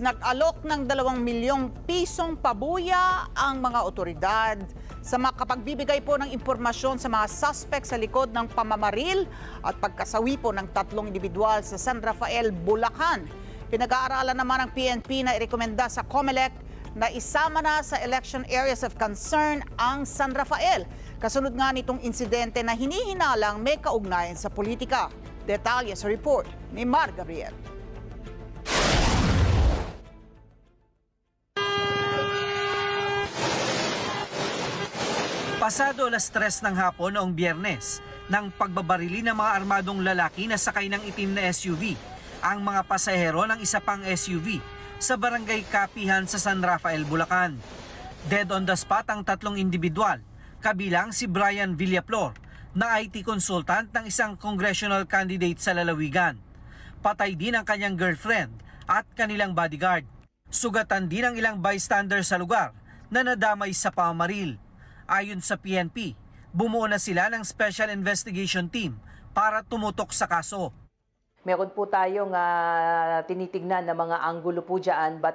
Nag-alok ng 2 milyong pisong pabuya ang mga otoridad sa makapagbibigay po ng impormasyon sa mga suspect sa likod ng pamamaril at pagkasawi po ng 3 individual sa San Rafael, Bulacan. Pinag-aaralan naman ng PNP na irekomenda sa COMELEC na isama na sa election areas of concern ang San Rafael. Kasunod nga nitong insidente na hinihinalang may kaugnayan sa politika. Detalye sa report ni Mar Gabriel. Pasado alas 3 ng hapon noong Biyernes, nang pagbabarili ng mga armadong lalaki na sakay ng itim na SUV, ang mga pasahero ng isa pang SUV sa barangay Kapihan sa San Rafael, Bulacan. Dead on the spot ang 3 individual, kabilang si Brian Villaflor, na IT consultant ng isang congressional candidate sa lalawigan. Patay din ang kanyang girlfriend at kanilang bodyguard. Sugatan din ang ilang bystander sa lugar na nadamay sa pamamaril. Ayon sa PNP, bumuo na sila ng Special Investigation Team para tumutok sa kaso. Meron po tayong tinitignan na mga anggulo po dyan, but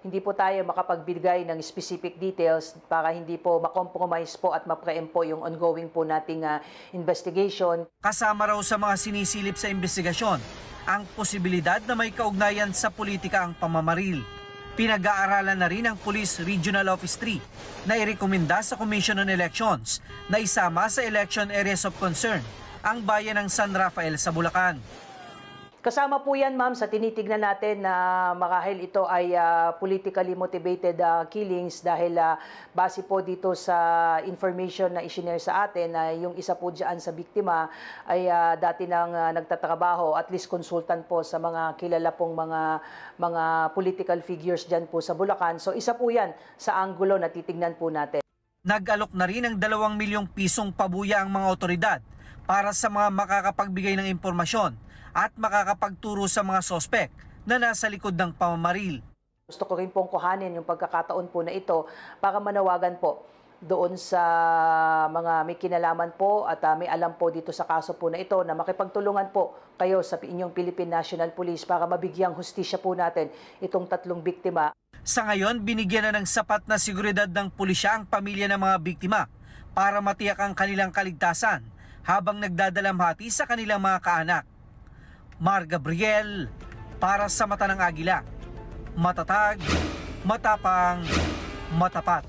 hindi po tayo makapagbigay ng specific details para hindi po makompromise po at ma-preempt po yung ongoing po nating investigation. Kasama raw sa mga sinisilip sa investigasyon ang posibilidad na may kaugnayan sa politika ang pamamaril. Pinag-aaralan na rin ng Police Regional Office 3 na irekomenda sa Commission on Elections na isama sa election areas of concern ang bayan ng San Rafael sa Bulacan. Kasama po yan, ma'am, sa tinitignan natin na marahil ito ay politically motivated killings dahil base po dito sa information na isinare sa atin na yung isa po dyan sa biktima ay dati nang nagtatrabaho, at least consultant po sa mga kilala pong mga political figures dyan po sa Bulacan. So isa po yan sa anggulo na titignan po natin. Nag-alok na rin ng 2 milyong pisong pabuya ang mga otoridad para sa mga makakapagbigay ng impormasyon at makakapagturo sa mga sospek na nasa likod ng pamamaril. Gusto ko rin pong kuhanin yung pagkakataon po na ito para manawagan po doon sa mga may kinalaman po at may alam po dito sa kaso po na ito na makipagtulungan po kayo sa inyong Philippine National Police para mabigyang hustisya po natin itong 3 biktima. Sa ngayon, binigyan na ng sapat na seguridad ng pulisya ang pamilya ng mga biktima para matiyak ang kanilang kaligtasan habang nagdadalamhati sa kanilang mga kaanak. Mar Gabriel, para sa Mata ng Agila. Matatag, matapang, matapat.